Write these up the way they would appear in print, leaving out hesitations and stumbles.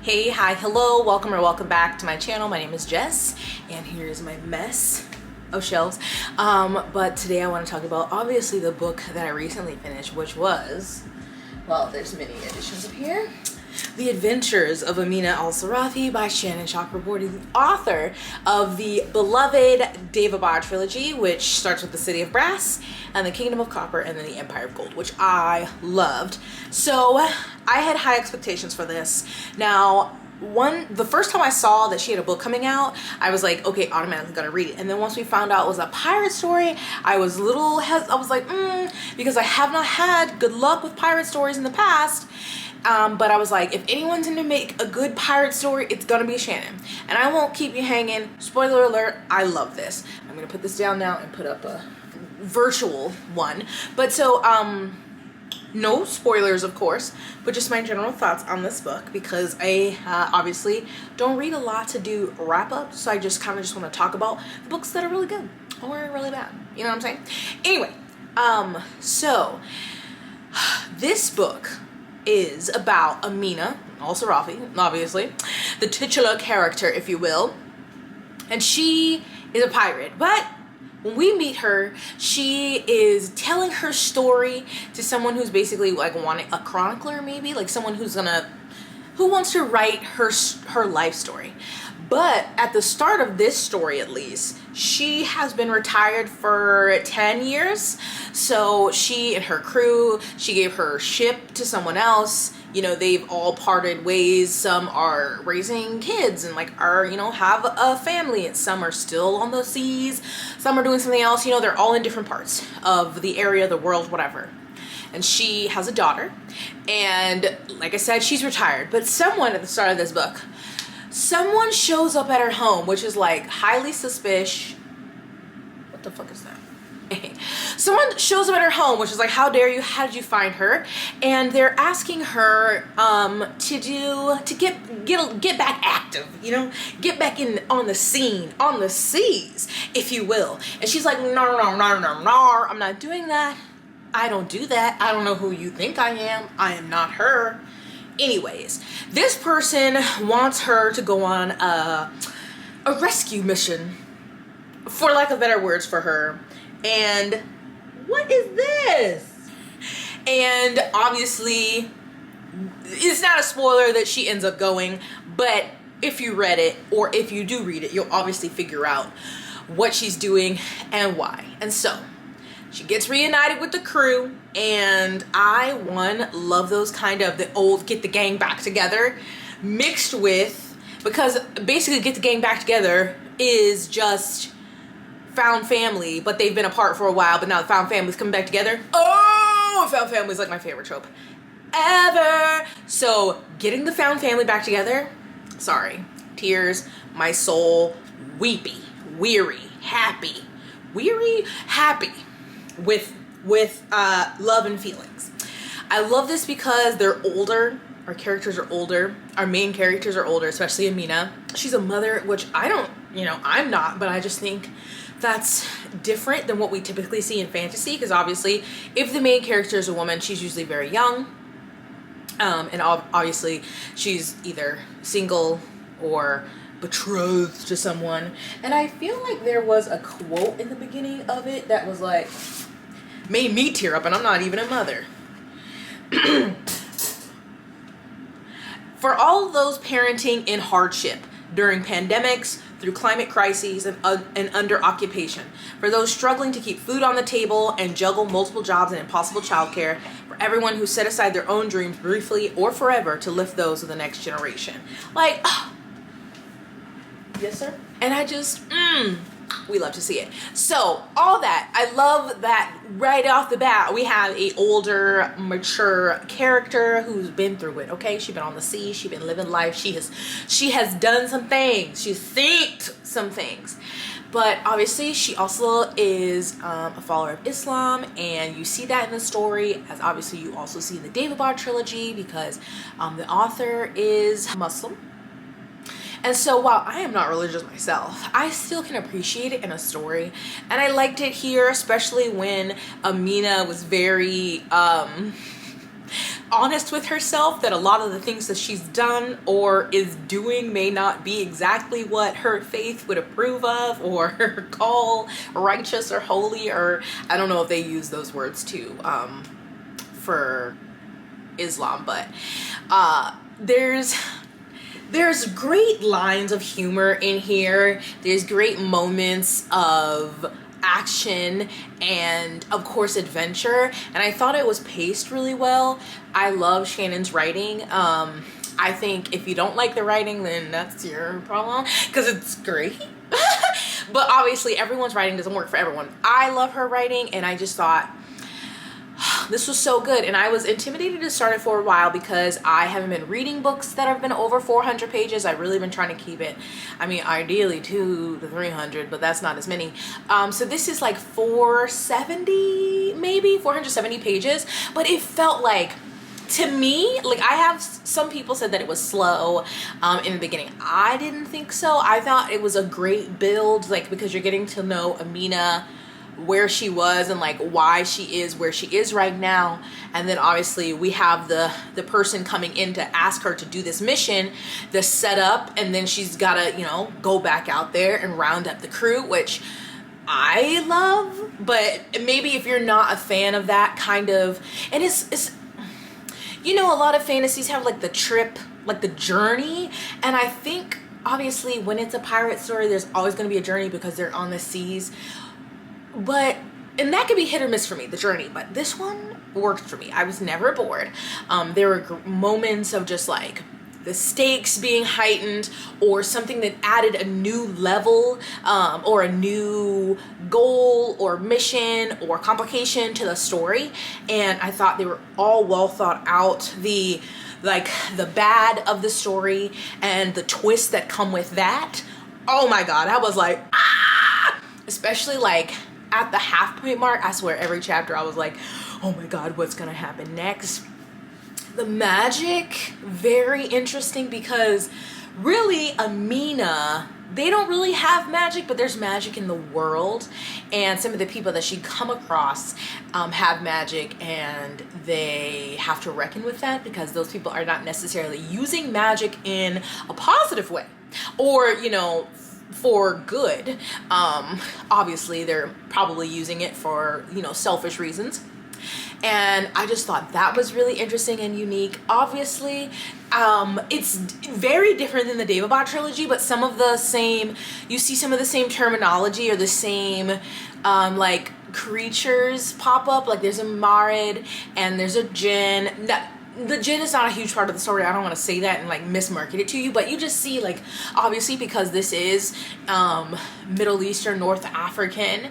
Hey, hi, hello, welcome or welcome back to my channel. My name is Jess, and here's my mess of shelves. But today I want to talk about obviously the book that I recently finished, which was, well, there's many editions up here. The Adventures of Amina Al-Sirafi by Shannon Chakraborty, the author of the beloved Daevabad trilogy, which starts with the City of Brass and the Kingdom of Copper and then the Empire of Gold, which I loved. So I had high expectations for this. Now, the first time I saw that she had a book coming out, I was like, okay, automatically gotta read it. And then once we found out it was a pirate story, I was because I have not had good luck with pirate stories in the past. But I was like, if anyone's going to make a good pirate story, it's gonna be Shannon. And I won't keep you hanging. Spoiler alert, I love this. I'm gonna put this down now and put up a virtual one. But so, no spoilers, of course, but just my general thoughts on this book, because I obviously don't read a lot to do wrap-ups, so I just kind of just want to talk about the books that are really good or really bad. You know what I'm saying? Anyway, so this book is about Amina Al-Sirafi, obviously, the titular character, if you will, and she is a pirate, but when we meet her, she is telling her story to someone who's basically like a chronicler, maybe like someone who wants to write her life story. But at the start of this story, at least, she has been retired for 10 years. So she and her crew, she gave her ship to someone else. You know, they've all parted ways. Some are raising kids and have a family, and some are still on the seas. Some are doing something else. You know, they're all in different parts of the area, the world, whatever. And she has a daughter. And like I said, she's retired. But someone at the start of this book, someone shows up at her home, which is like highly suspicious. What the fuck is that? Someone shows up at her home, which is like, how dare you? How did you find her? And they're asking her to get back active, you know, get back in on the scene, on the seas, if you will. And she's like, no, I'm not doing that. I don't do that. I don't know who you think I am. I am not her. Anyways, this person wants her to go on a rescue mission, for lack of better words for her. And what is this? And obviously, it's not a spoiler that she ends up going, but if you read it, or if you do read it, you'll obviously figure out what she's doing and why. And so, she gets reunited with the crew, and I, love those kind of the old get the gang back together, mixed with, because basically get the gang back together is just found family, but they've been apart for a while, but now the found family's coming back together. Oh, found family is like my favorite trope ever. So getting the found family back together, sorry, tears, my soul, weepy, weary, happy, with love and feelings. I love this because they're older. Our characters are older. Our main characters are older, especially Amina. She's a mother, which I'm not, but I just think that's different than what we typically see in fantasy, because obviously if the main character is a woman, she's usually very young. And obviously she's either single or betrothed to someone. And I feel like there was a quote in the beginning of it that was like, made me tear up, and I'm not even a mother. For all of those parenting in hardship during pandemics, through climate crises, and under occupation, for those struggling to keep food on the table and juggle multiple jobs and impossible childcare, for everyone who set aside their own dreams briefly or forever to lift those of the next generation. Like, yes, sir. And I just, we love to see it. So all that, I love that right off the bat, we have a older, mature character who's been through it. Okay, she's been on the sea, she's been living life, she has done some things, she's thinked some things. But obviously she also is a follower of Islam, and you see that in the story, as obviously you also see in the Daevabad trilogy, because the author is Muslim. And so while I am not religious myself, I still can appreciate it in a story. And I liked it here, especially when Amina was very honest with herself that a lot of the things that she's done or is doing may not be exactly what her faith would approve of or call righteous or holy, or I don't know if they use those words too for Islam, but there's great lines of humor in here. There's great moments of action and of course adventure, and I thought it was paced really well. I love Shannon's writing. I think if you don't like the writing, then that's your problem, because it's great. But obviously everyone's writing doesn't work for everyone. I love her writing, and I just thought this was so good, and I was intimidated to start it for a while because I haven't been reading books that have been over 400 pages. I've really been trying to keep it, I mean, ideally 200 to 300, but that's not as many. So this is like 470, maybe 470 pages, but it felt like, to me, like, I have some people said that it was slow in the beginning. I didn't think so. I thought it was a great build, like, because you're getting to know Amina, where she was, and like why she is where she is right now. And then obviously we have the person coming in to ask her to do this mission, the setup, and then she's gotta, you know, go back out there and round up the crew, which I love. But maybe if you're not a fan of that kind of, and it's you know, a lot of fantasies have like the trip, like the journey, and I think obviously when it's a pirate story there's always going to be a journey because they're on the seas. But, and that could be hit or miss for me, the journey, but this one worked for me. I was never bored. There were moments of just like the stakes being heightened, or something that added a new level or a new goal or mission or complication to the story. And I thought they were all well thought out. The bad of the story and the twists that come with that. Oh my God, I was like, ah! Especially like at the halfway mark, I swear every chapter I was like, oh my God, what's gonna happen next? The magic, very interesting, because really Amina, they don't really have magic, but there's magic in the world, and some of the people that she come across have magic, and they have to reckon with that because those people are not necessarily using magic in a positive way, or, you know, for good. Obviously they're probably using it for, you know, selfish reasons. And I just thought that was really interesting and unique. Obviously, it's very different than the Daevabad trilogy, but some of the same, you see some of the same terminology or the same like creatures pop up. Like there's a Marid and there's a Jinn. The Jinn is not a huge part of the story. I don't want to say that and like mismarket it to you, but you just see, like, obviously because this is Middle Eastern, North African,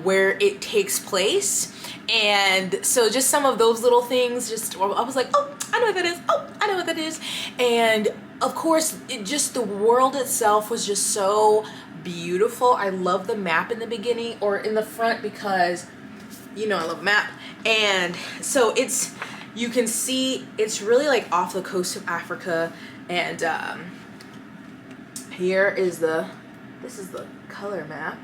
where it takes place. And so just some of those little things, just, I was like, oh, I know what that is. Oh, I know what that is. And of course, just the world itself was just so beautiful. I love the map in the beginning or in the front because, you know, I love a map. And so it's, you can see it's really like off the coast of Africa, and here is this is the color map.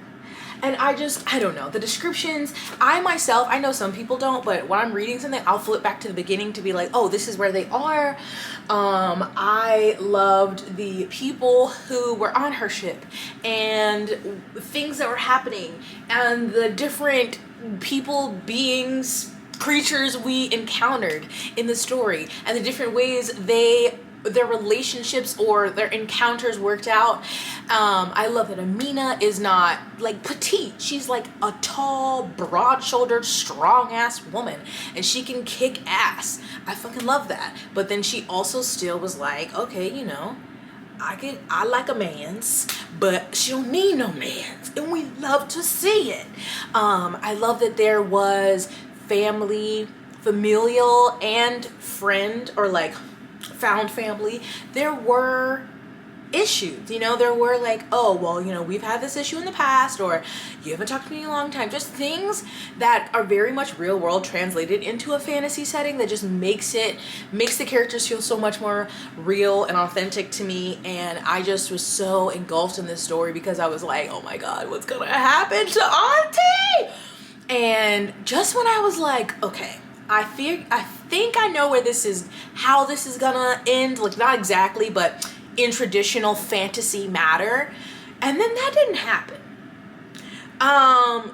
And I don't know, the descriptions, I myself, I know some people don't, but when I'm reading something, I'll flip back to the beginning to be like, oh, this is where they are. I loved the people who were on her ship and things that were happening and the different people, beings, creatures we encountered in the story, and the different ways their relationships or their encounters worked out. I love that Amina is not like petite. She's like a tall, broad-shouldered, strong-ass woman, and she can kick ass. I fucking love that. But then she also still was like, okay, you know, I like a man's, but she don't need no man's, and we love to see it. I love that there was family, familial and friend, or like found family. There were issues, you know, there were like, oh, well, you know, we've had this issue in the past, or you haven't talked to me in a long time. Just things that are very much real world translated into a fantasy setting that just makes the characters feel so much more real and authentic to me. And I just was so engulfed in this story because I was like, oh my God, what's gonna happen to Auntie? And just when I was like, okay, I think I know where this is, how this is gonna end. Like, not exactly, but in traditional fantasy matter. And then that didn't happen.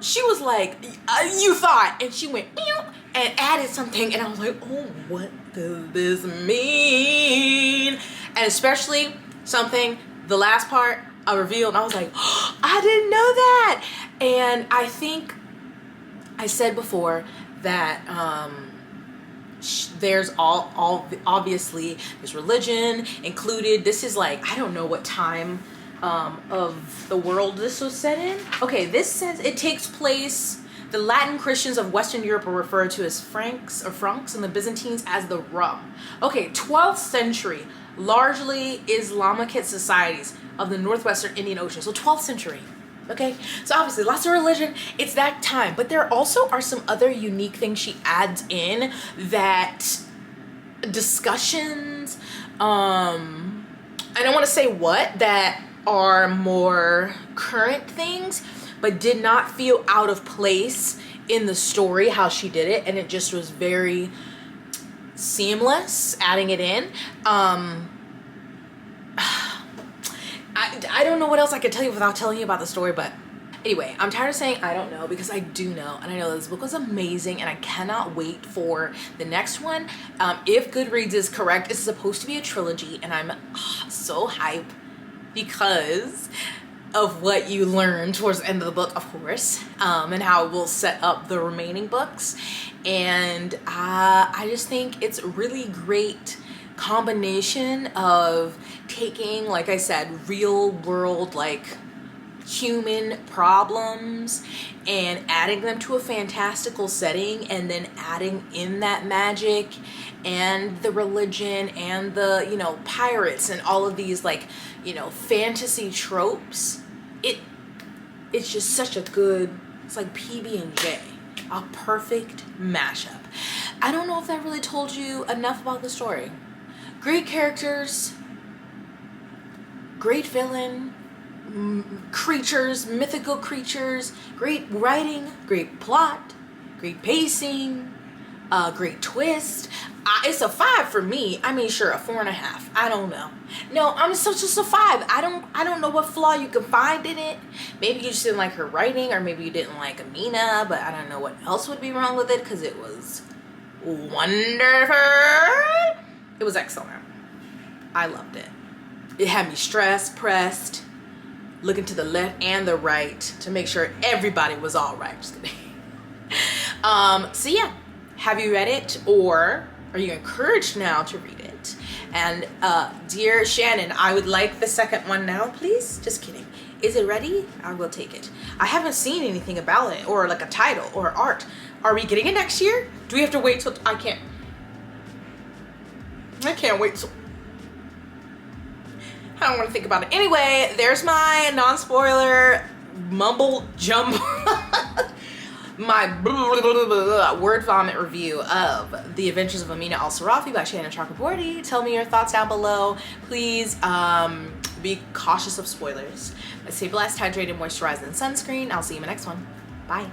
She was like, you thought, and she went and added something, and I was like, oh, what does this mean? And especially something, the last part I revealed, and I was like, oh, I didn't know that. And I think I said before that there's all obviously there's religion included. This is like, I don't know what time of the world this was set in. Okay, this says it takes place, the Latin Christians of Western Europe are referred to as Franks, and the Byzantines as the Rum. Okay, 12th century, largely Islamicate societies of the northwestern Indian Ocean. So 12th century. Okay, so obviously lots of religion, it's that time, but there also are some other unique things she adds in, that discussions, I don't want to say what, that are more current things, but did not feel out of place in the story, how she did it, and it just was very seamless adding it in. I don't know what else I could tell you without telling you about the story, but anyway, I'm tired of saying I don't know, because I do know, and I know this book was amazing, and I cannot wait for the next one. If Goodreads is correct, it's supposed to be a trilogy, and I'm so hyped because of what you learn towards the end of the book, of course, and how it will set up the remaining books. And I just think it's a really great combination of taking, like I said, real world, like human problems, and adding them to a fantastical setting, and then adding in that magic and the religion and the, you know, pirates and all of these, like, you know, fantasy tropes. It's just such a good, it's like PB&J, a perfect mashup. I don't know if that really told you enough about the story. Great characters, great villain, creatures, mythical creatures, great writing, great plot, great pacing, great twist. It's a 5 for me. I mean, sure, a 4.5. I don't know. No, I'm just a 5. I don't know what flaw you can find in it. Maybe you just didn't like her writing, or maybe you didn't like Amina, but I don't know what else would be wrong with it, because it was wonderful. It was excellent. I loved it. It had me stressed, pressed, looking to the left and the right to make sure everybody was all right. Just kidding. So yeah, have you read it, or are you encouraged now to read it? And dear Shannon, I would like the second one now, please. Just kidding. Is it ready? I will take it. I haven't seen anything about it, or like a title or art. Are we getting it next year? Do we have to wait till, I can't wait till, I don't want to think about it. Anyway, there's my non-spoiler mumble jumble, my word vomit review of The Adventures of Amina Al-Sirafi by Shannon Chakraborty. Tell me your thoughts down below. Please be cautious of spoilers. Stay blessed, hydrated, moisturized, and sunscreen. I'll see you in the next one. Bye.